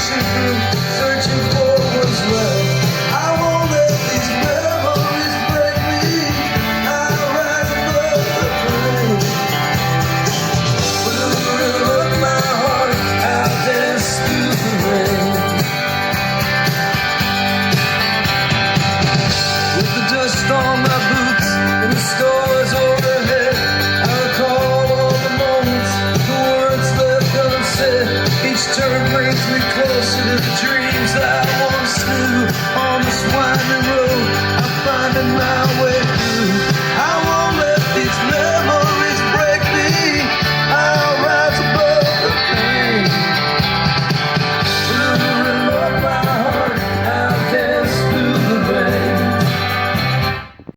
pushing through, searching for what's left. I won't let these memories break me. I'll rise above the pain. With a river of my heart, I'll dance through the rain. With the dust on my boots and the stars overhead, I recall all the moments, the words left unsaid. Each turn brings me closer to the dreams I